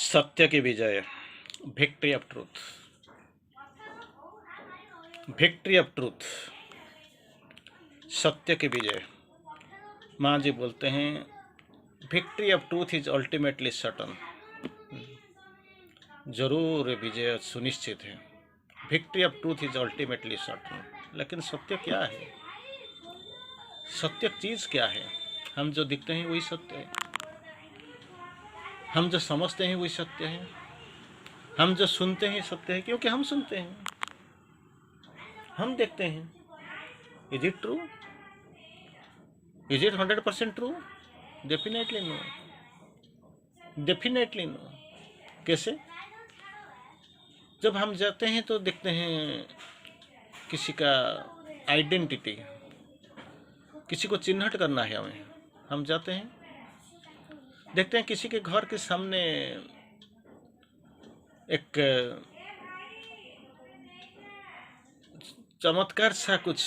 सत्य की विजय। Victory of truth. Victory of truth. सत्य की विजय। माँ जी बोलते हैं victory of truth is ultimately certain. जरूर विजय सुनिश्चित है। Victory of truth is ultimately certain. लेकिन सत्य क्या है? सत्य चीज क्या है? हम जो दिखते हैं वही सत्य है। हम जो समझते हैं वही सत्य है। हम जो सुनते हैं सत्य है, क्योंकि हम सुनते हैं, हम देखते हैं। Is it true? Is it 100% true? Definitely no. Definitely no. कैसे? जब हम जाते हैं तो देखते हैं किसी का आइडेंटिटी, किसी को चिन्हित करना है हमें, हम जाते हैं देखते हैं किसी के घर के सामने एक चमत्कार सा कुछ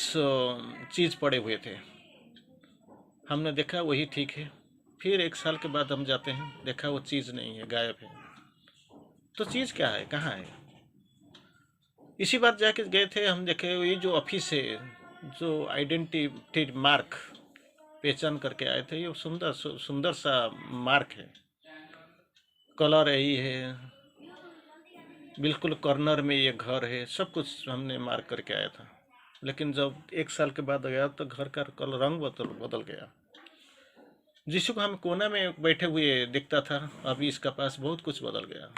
चीज़ पड़े हुए थे, हमने देखा वही ठीक है। फिर एक साल के बाद हम जाते हैं, देखा वो चीज़ नहीं है, गायब है। तो चीज़ क्या है, कहाँ है? इसी बार जाके गए थे, हम देखे ये जो ऑफिस है, जो आइडेंटिटी मार्क पहचान करके आए थे, ये सुंदर सुंदर सा मार्क है, कलर यही है, बिल्कुल कॉर्नर में ये घर है, सब कुछ हमने मार्क करके आया था। लेकिन जब एक साल के बाद गया तो घर का कलर रंग बदल गया। जिसको हम कोना में बैठे हुए दिखता था, अभी इसका पास बहुत कुछ बदल गया।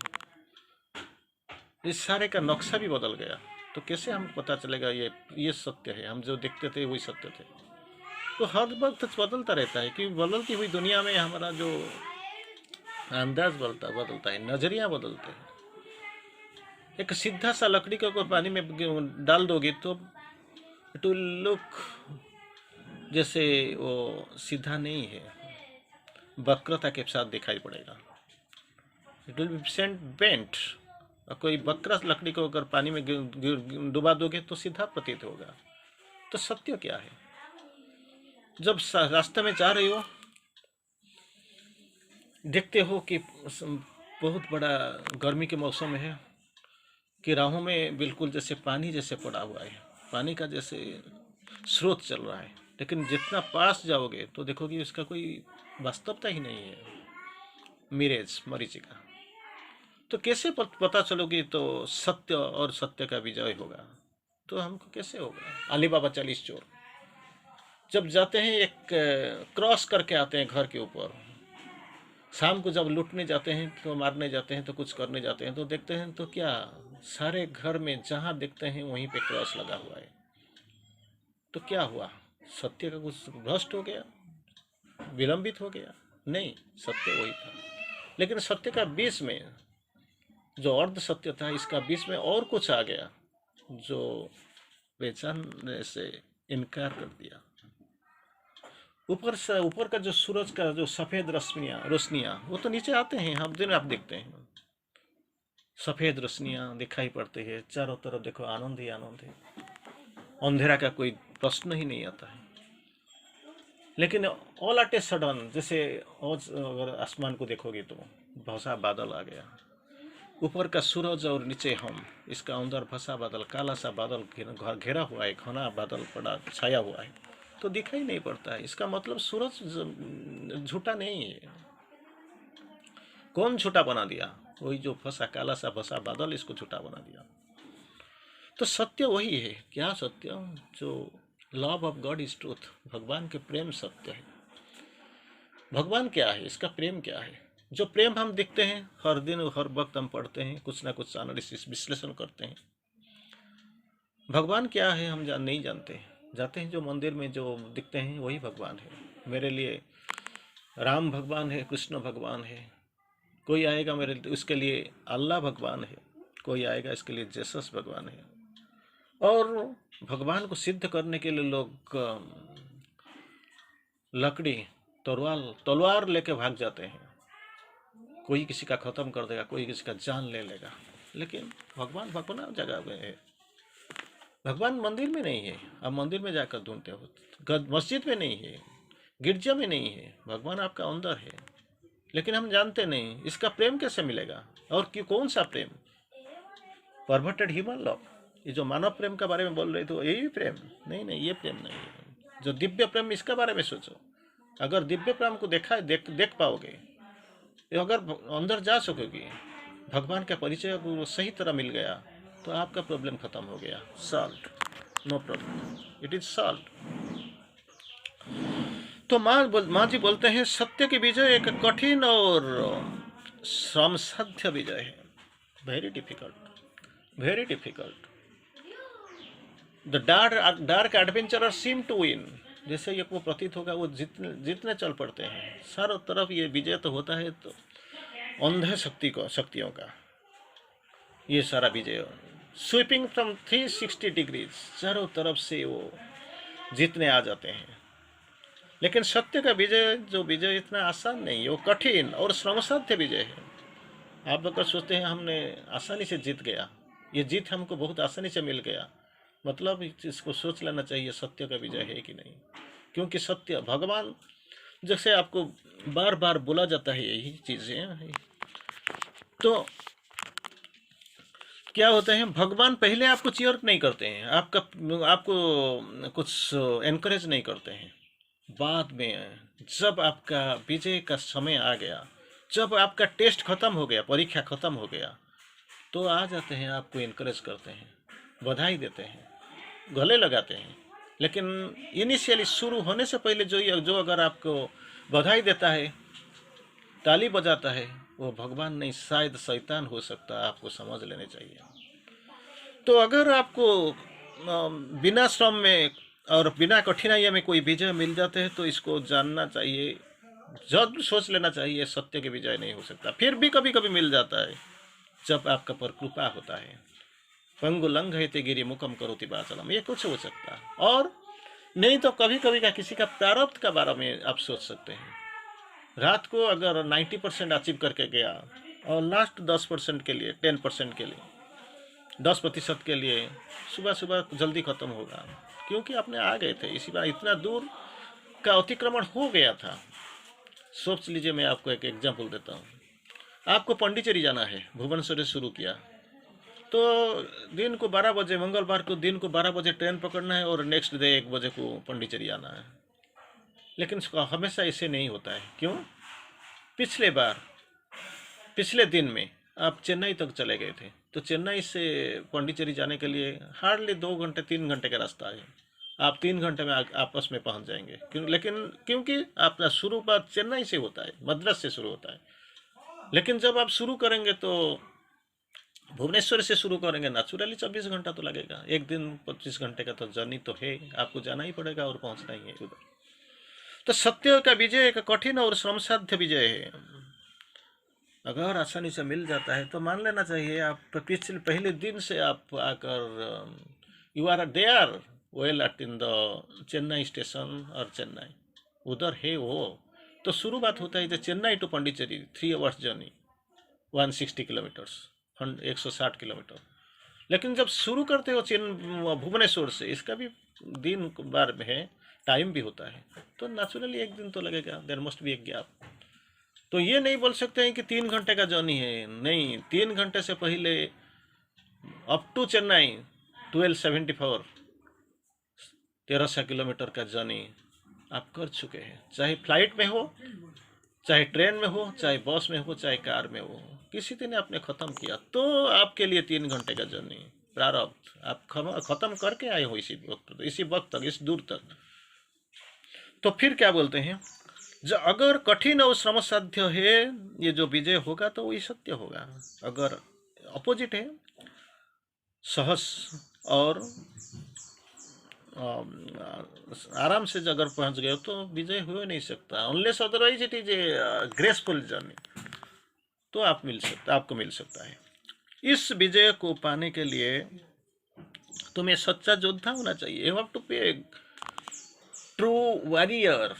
इस सारे का नक्शा भी बदल गया। तो कैसे हम पता चलेगा ये सत्य है? हम जो देखते थे वही सत्य थे। तो हर वक्त बदलता रहता है कि बदलती हुई दुनिया में हमारा जो अंदाज बदलता है, नजरिया बदलते हैं। एक सीधा सा लकड़ी को पानी में डाल दोगे तो इट विल लुक जैसे वो सीधा नहीं है, वक्रता के साथ दिखाई पड़ेगा। It will be sent bent. और कोई वक्र लकड़ी को अगर पानी में डुबा दोगे तो सीधा प्रतीत होगा। तो सत्य क्या है? जब रास्ते में जा रहे हो, देखते हो कि बहुत बड़ा गर्मी के मौसम है, कि राहों में बिल्कुल जैसे पानी जैसे पड़ा हुआ है, पानी का जैसे स्रोत चल रहा है। लेकिन जितना पास जाओगे तो देखोगे उसका कोई वास्तवता ही नहीं है, मिरेज, मरीचिका। तो कैसे पता चलोगे तो सत्य और सत्य का विजय होगा? तो हमको कैसे होगा? अली बाबा 40 चोर जब जाते हैं, एक क्रॉस करके आते हैं घर के ऊपर, शाम को जब लूटने जाते हैं तो मारने जाते हैं तो कुछ करने जाते हैं, तो देखते हैं तो क्या सारे घर में जहाँ देखते हैं वहीं पे क्रॉस लगा हुआ है। तो क्या हुआ? सत्य का कुछ भ्रष्ट हो गया, विलंबित हो गया? नहीं, सत्य वही था। लेकिन सत्य का बीच में जो अर्ध सत्य था, इसका बीच में और कुछ आ गया जो पहचानने से इनकार कर दिया। ऊपर से, ऊपर का जो सूरज का जो सफेद रोशनियां वो तो नीचे आते हैं, हर दिन आप देखते हैं सफेद रोशनियां दिखाई पड़ती है, चारों तरफ देखो आनंद ही आनंद है, अंधेरा का कोई प्रश्न ही नहीं आता है। लेकिन ऑल एट ए सडन, जैसे अगर आसमान को देखोगे तो भसा बादल आ गया, ऊपर का सूरज और नीचे हम, इसका अंदर भसा बादल, काला सा बादल घेरा हुआ है, घना बादल पड़ा छाया हुआ है, तो दिखाई नहीं पड़ता है। इसका मतलब सूरज झूठा नहीं है। कौन झूठा बना दिया? वही जो फंसा, काला सा फंसा बादल, इसको झूठा बना दिया। तो सत्य वही है। क्या सत्य? जो love of God is truth, भगवान के प्रेम सत्य है। भगवान क्या है? इसका प्रेम क्या है? जो प्रेम हम देखते हैं हर दिन, हर वक्त हम पढ़ते हैं, कुछ ना कुछ एनालिसिस विश्लेषण करते हैं। भगवान क्या है हम नहीं जानते। जाते हैं जो मंदिर में जो दिखते हैं वही भगवान है। मेरे लिए राम भगवान है, कृष्ण भगवान है। कोई आएगा मेरे उसके लिए अल्लाह भगवान है, कोई आएगा इसके लिए जेसस भगवान है। और भगवान को सिद्ध करने के लिए लोग लकड़ी, तलवार लेके भाग जाते हैं। कोई किसी का खत्म कर देगा, कोई किसी का जान ले लेगा। लेकिन भगवान भगवान जगह में है। भगवान मंदिर में नहीं है। आप मंदिर में जाकर ढूंढते हो, मस्जिद में नहीं है, गिरजा में नहीं है। भगवान आपका अंदर है। लेकिन हम जानते नहीं इसका प्रेम कैसे मिलेगा, और कि कौन सा प्रेम, परवर्टेड ह्यूमन लव, ये जो मानव प्रेम के बारे में बोल रहे थे यही प्रेम, नहीं नहीं ये प्रेम नहीं है। जो दिव्य प्रेम, इसके बारे में सोचो। अगर दिव्य प्रेम को देख पाओगे, अगर अंदर जा सकोगे, भगवान का परिचय को सही तरह मिल गया, तो आपका प्रॉब्लम खत्म हो गया, solve, no problem, it is solve. तो माँ जी बोलते हैं सत्य की विजय एक कठिन और श्रमसाध्य विजय है, very difficult, very difficult. The dark adventurer seem to win, जैसे ये को प्रतीत होगा वो जितने चल पड़ते हैं, चारों तरफ ये विजय तो होता है, तो अंधे शक्तियों का ये सारा विजय, स्वीपिंग फ्रॉम 360 डिग्रीज, चारों तरफ से वो जीतने आ जाते हैं। लेकिन सत्य का विजय, जो विजय इतना आसान नहीं है, वो कठिन और श्रमसाध्य विजय है। आप अगर सोचते हैं हमने आसानी से जीत गया, ये जीत हमको बहुत आसानी से मिल गया, मतलब इसको सोच लेना चाहिए सत्य का विजय है कि नहीं। क्योंकि सत्य, भगवान, जैसे आपको बार बार बोला जाता है यही चीज़ें, तो क्या होता है, भगवान पहले आपको चीयर नहीं करते हैं, आपको कुछ एनकरेज नहीं करते हैं। बाद में जब आपका विजय का समय आ गया, जब आपका टेस्ट खत्म हो गया, परीक्षा खत्म हो गया, तो आ जाते हैं, आपको इनकरेज करते हैं, बधाई देते हैं, गले लगाते हैं। लेकिन इनिशियली शुरू होने से पहले जो अगर आपको बधाई देता है, ताली बजाता है, वो भगवान नहीं, शायद शैतान हो सकता है, आपको समझ लेने चाहिए। तो अगर आपको बिना श्रम में और बिना कठिनाइयों में कोई विजय मिल जाते हैं, तो इसको जानना चाहिए, जब सोच लेना चाहिए सत्य की विजय नहीं हो सकता। फिर भी कभी कभी मिल जाता है, जब आपका पर कृपा होता है। पंगु लंघ है ते गिरी मुकम करोति बाचलम, ये कुछ हो सकता है। और नहीं तो कभी कभी का किसी का प्रारब्ध का बारे में आप सोच सकते हैं। रात को अगर 90% अचीव करके गया, और लास्ट 10% के लिए, 10% के लिए, 10% के लिए सुबह सुबह जल्दी खत्म होगा, क्योंकि अपने आ गए थे, इसी बार इतना दूर का अतिक्रमण हो गया था। सोच लीजिए, मैं आपको एक एग्जाम्पल देता हूँ। आपको पांडिचेरी जाना है, भुवनेश्वर से शुरू किया, तो दिन को 12 बजे, मंगलवार को दिन को 12 बजे ट्रेन पकड़ना है, और नेक्स्ट डे 1 बजे को पांडिचेरी आना है। लेकिन हमेशा ऐसे नहीं होता है। क्यों? पिछले दिन में आप चेन्नई तक चले गए थे, तो चेन्नई से पांडिचेरी जाने के लिए हार्डली 2 घंटे 3 घंटे का रास्ता है, आप 3 घंटे में आपस में पहुंच जाएंगे। लेकिन क्योंकि आपका शुरुआत चेन्नई से होता है, मद्रास से शुरू होता है। लेकिन जब आप शुरू करेंगे तो भुवनेश्वर से शुरू करेंगे, नेचुरली 24 घंटा तो लगेगा, एक दिन 25 घंटे का तो जर्नी तो है, आपको जाना ही पड़ेगा और पहुंचना ही है उधर। तो सत्य का विजय एक कठिन और श्रमसाध्य विजय है। अगर आसानी से मिल जाता है तो मान लेना चाहिए, आप पहले दिन से आप आकर you are there well at in the Chennai station, और चेन्नई उधर है वो। तो शुरुआत होता है Chennai to Pondicherry 3 hours journey, 160 kilometres, 160 kilometre. लेकिन जब शुरू करते हो भुवनेश्वर से, इसका भी दिन बार में है, टाइम भी होता है, तो नेचुरली 1 दिन तो लगेगा, देयर मस्ट बी एक गैप। तो ये नहीं बोल सकते हैं कि 3 घंटे का जर्नी है, नहीं, 3 घंटे से पहले अप टू चेन्नई 1274, 1300 किलोमीटर का जर्नी आप कर चुके हैं। चाहे फ्लाइट में हो, चाहे ट्रेन में हो, चाहे बस में हो, चाहे कार में हो, किसी दिन आपने ख़त्म किया, तो आपके लिए 3 घंटे का जर्नी प्रारब्ध आप ख़त्म करके आए हो इसी वक्त तक, इस दूर तक। तो फिर क्या बोलते हैं, जो अगर कठिन और श्रमसाध्य है ये जो विजय होगा, तो वही सत्य होगा। अगर अपोजिट है, सहज और आराम से अगर पहुंच गए, तो विजय हो नहीं सकता, unless otherwise it is a graceful journey, तो आपको मिल सकता है। इस विजय को पाने के लिए तुम्हें सच्चा योद्धा होना चाहिए, you have to be true warrior,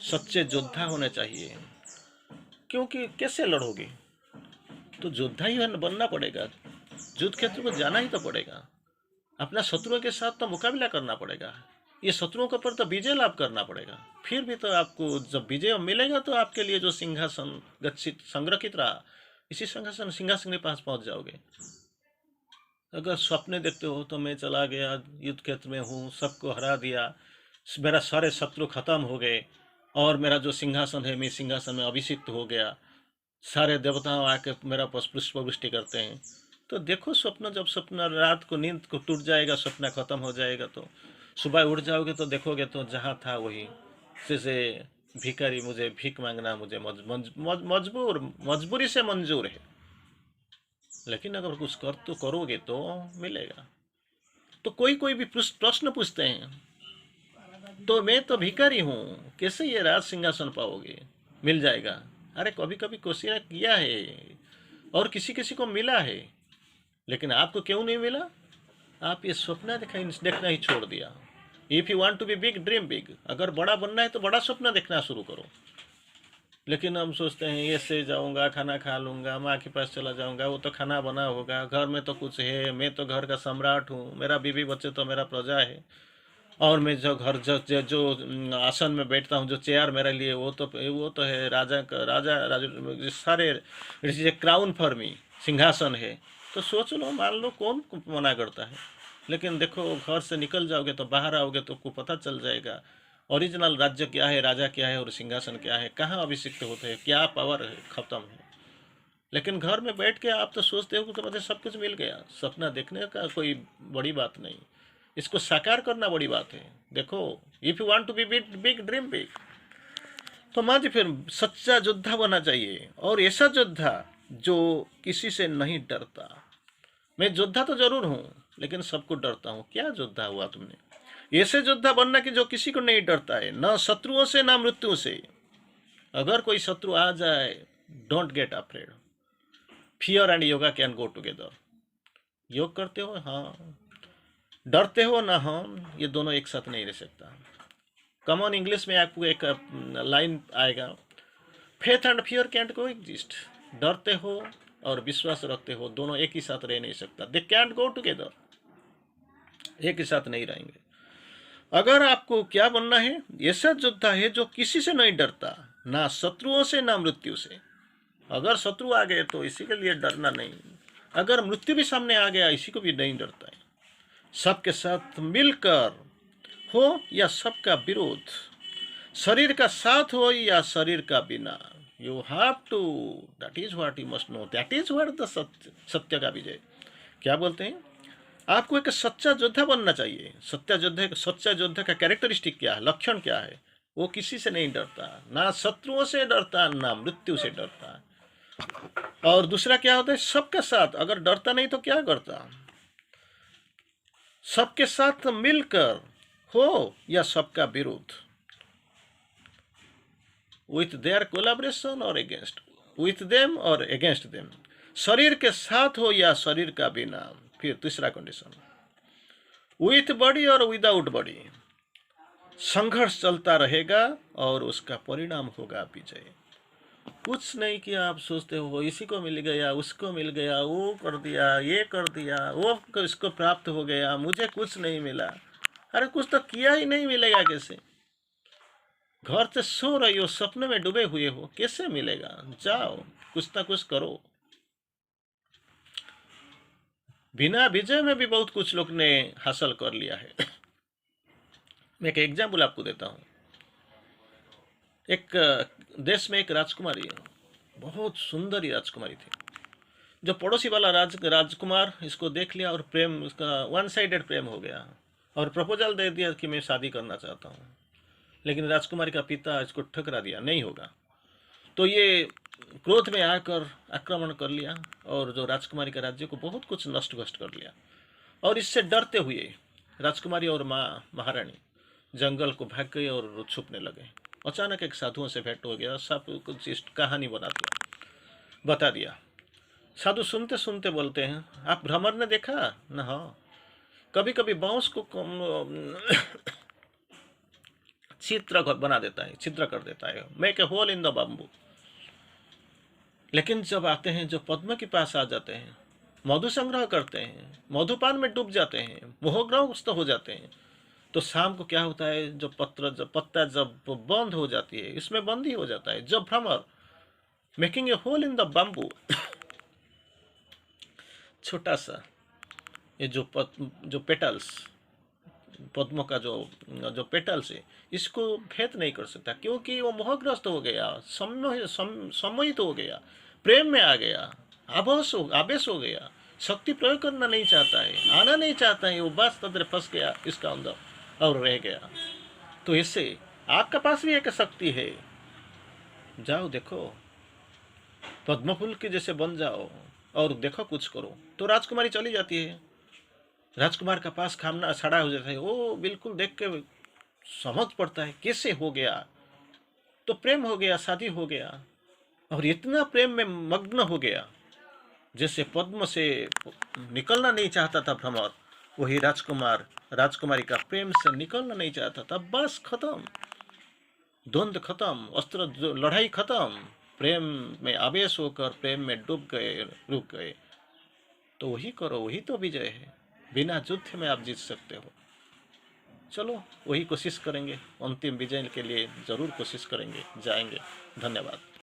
सच्चे योद्धा होने चाहिए। क्योंकि कैसे लड़ोगे, तो योद्धा ही बनना पड़ेगा, युद्ध क्षेत्र को जाना ही तो पड़ेगा, अपना शत्रुओं के साथ तो मुकाबला करना पड़ेगा। ये शत्रुओं के ऊपर तो विजय लाभ करना पड़ेगा। फिर भी तो आपको जब विजय मिलेगा तो आपके लिए जो सिंहासन गच्छित संरक्षित रहा, इसी सिंहासन सिंहासन के पास पहुंच जाओगे। अगर सपने देखते हो तो मैं चला गया युद्ध क्षेत्र में हूँ, सबको हरा दिया, मेरा सारे शत्रु खत्म हो गए और मेरा जो सिंहासन है, मैं सिंहासन में अभिषिक्त हो गया, सारे देवताओं आके मेरा पुष्पवृष्टि करते हैं, तो देखो स्वप्न, जब स्वप्न रात को नींद को टूट जाएगा, सपना खत्म हो जाएगा, तो सुबह उठ जाओगे तो देखोगे तो जहाँ था वही। जैसे भिखारी, मुझे भीख मांगना मुझे मजबूरी से मंजूर है, लेकिन अगर कुछ कर तो करोगे तो मिलेगा। तो कोई कोई भी प्रश्न पूछते हैं, तो मैं तो भिखारी हूँ, कैसे ये राज सिंहासन पाओगे, मिल जाएगा? अरे कभी कभी कोशिश किया है और किसी किसी को मिला है, लेकिन आपको क्यों नहीं मिला? आप ये स्वप्न देखना ही छोड़ दिया। If you want to be big, dream big. अगर बड़ा बनना है तो बड़ा सपना देखना शुरू करो। लेकिन हम सोचते हैं ऐसे जाऊंगा, खाना खा लूंगा, माँ के पास चला जाऊंगा, वो तो खाना बना होगा, घर में तो कुछ है, मैं तो घर का सम्राट हूँ, मेरा बीवी बच्चे तो मेरा प्रजा है, और मैं जो घर जो आसन में बैठता हूँ, जो चेयर मेरे लिए, वो तो है राजा का, राजा सारे क्राउन फॉर मी, सिंहासन है। तो सोच लो, मान लो, कौन मना करता है? लेकिन देखो, घर से निकल जाओगे तो बाहर आओगे तो आपको पता चल जाएगा ओरिजिनल राज्य क्या है, राजा क्या है और सिंहासन क्या है, कहाँ अभिषिक्त होते हैं, क्या पावर है, खत्म है। लेकिन घर में बैठ के आप तो सोचते हो कि तो मुझे सब कुछ मिल गया। सपना देखने का कोई बड़ी बात नहीं, इसको साकार करना बड़ी बात है। देखो, if you want to be big big, dream big. तो माँ जी, फिर सच्चा योद्धा बनना चाहिए, और ऐसा योद्धा जो किसी से नहीं डरता। मैं योद्धा तो जरूर हूँ, लेकिन सबको डरता हूँ। क्या योद्धा हुआ तुमने? ऐसे योद्धा बनना कि जो किसी को नहीं डरता है, ना शत्रुओं से ना मृत्यु से। अगर कोई शत्रु आ जाए, don't get afraid. Fear and yoga can go together. योग करते हो, हाँ, डरते हो ना, हाँ, ये दोनों एक साथ नहीं रह सकता। कॉमन इंग्लिश में आपको एक लाइन आएगा, फेथ एंड फियर कैंट को एग्जिस्ट। डरते हो और विश्वास रखते हो, दोनों एक ही साथ रह नहीं सकता। दे कैंट गो टुगेदर, एक ही साथ नहीं रहेंगे। अगर आपको क्या बनना है? ऐसा योद्धा है जो किसी से नहीं डरता, ना शत्रुओं से ना मृत्यु से। अगर शत्रु आ गए तो इसी के लिए डरना नहीं, अगर मृत्यु भी सामने आ गया इसी को भी नहीं डरता है। सबके साथ मिलकर हो या सबका विरोध, शरीर का साथ हो या शरीर का बिना, you have to, that is what you must know, that is what the सत्य का विजय। क्या बोलते हैं? आपको एक सच्चा योद्धा बनना चाहिए। सच्चा योद्धा का कैरेक्टरिस्टिक क्या है, लक्षण क्या है? वो किसी से नहीं डरता, ना शत्रुओं से डरता, ना मृत्यु से डरता। और दूसरा क्या होता है? सबके साथ। अगर डरता नहीं तो क्या करता? सबके साथ मिलकर हो या सबका विरोध, विथ देयर कोलैबोरेशन और अगेंस्ट, विथ देम और अगेंस्ट देम। शरीर के साथ हो या शरीर का बिना। फिर तीसरा कंडीशन, विथ बॉडी और विदाउट बॉडी। संघर्ष चलता रहेगा और उसका परिणाम होगा विजय। कुछ नहीं कि आप सोचते हो इसी को मिल गया, उसको मिल गया, वो कर दिया, ये कर दिया, वो इसको प्राप्त हो गया, मुझे कुछ नहीं मिला। अरे कुछ तो किया ही नहीं, मिलेगा कैसे? घर से सो रही हो, सपने में डूबे हुए हो, कैसे मिलेगा? जाओ, कुछ ना कुछ करो। बिना विजय में भी बहुत कुछ लोग ने हासिल कर लिया है। मैं एक एग्जाम्पल आपको देता हूँ। एक देश में एक राजकुमारी, बहुत सुंदर राजकुमारी थी। जो पड़ोसी वाला राजकुमार इसको देख लिया और प्रेम, उसका वन साइडेड प्रेम हो गया और प्रपोजल दे दिया कि मैं शादी करना चाहता हूँ। लेकिन राजकुमारी का पिता इसको ठुकरा दिया, नहीं होगा। तो ये क्रोध में आकर आक्रमण कर लिया और जो राजकुमारी के राज्य को बहुत कुछ नष्ट भ्रष्ट कर लिया। और इससे डरते हुए राजकुमारी और महारानी जंगल को भाग गए और छुपने लगे। अचानक एक साधुओं से भेंट हो गया, सब कुछ इस कहानी बता दिया। साधु सुनते सुनते बोलते हैं, आप भ्रमर ने देखा ना? हाँ, कभी कभी बांस को छिद्र बना देता है, छिद्र कर देता है, make a hole in the bamboo. लेकिन जब आते हैं, जो पद्म के पास आ जाते हैं, मधु संग्रह करते हैं, मधुपान में डूब जाते हैं, मोहग्रस्त हो जाते हैं, तो शाम को क्या होता है, जब पत्ता जब बंद हो जाती है, इसमें बंद ही हो जाता है, जब भ्रमर making a hole in the bamboo, छोटा सा ये जो पेटल्स, पद्मों का जो जो पेटल्स है, इसको भेद नहीं कर सकता, क्योंकि वो मोहग्रस्त हो गया, सम्मोहित हो गया, प्रेम में आ गया, आवेश हो गया, शक्ति प्रयोग करना नहीं चाहता है, आना नहीं चाहता है, वो बस तंत्र फंस गया इसका अंदर और रह गया। तो इससे आपके पास भी एक शक्ति है, जाओ देखो, पद्म फूल के जैसे बन जाओ और देखो, कुछ करो। तो राजकुमारी चली जाती है, राजकुमार का पास खामना सड़ा हो जाता है, वो बिल्कुल देख के समझ पड़ता है कैसे हो गया, तो प्रेम हो गया, शादी हो गया, और इतना प्रेम में मग्न हो गया जैसे पद्म से निकलना नहीं चाहता था भ्रमर, वही राजकुमारी का प्रेम से निकलना नहीं चाहता था। बस खत्म, द्वंद्व खत्म, अस्त्र जो लड़ाई खत्म, प्रेम में आवेश होकर प्रेम में डूब गए, रुक गए। तो वही करो, वही तो विजय है, बिना युद्ध में आप जीत सकते हो। चलो वही कोशिश करेंगे, अंतिम विजय के लिए जरूर कोशिश करेंगे, जाएंगे। धन्यवाद।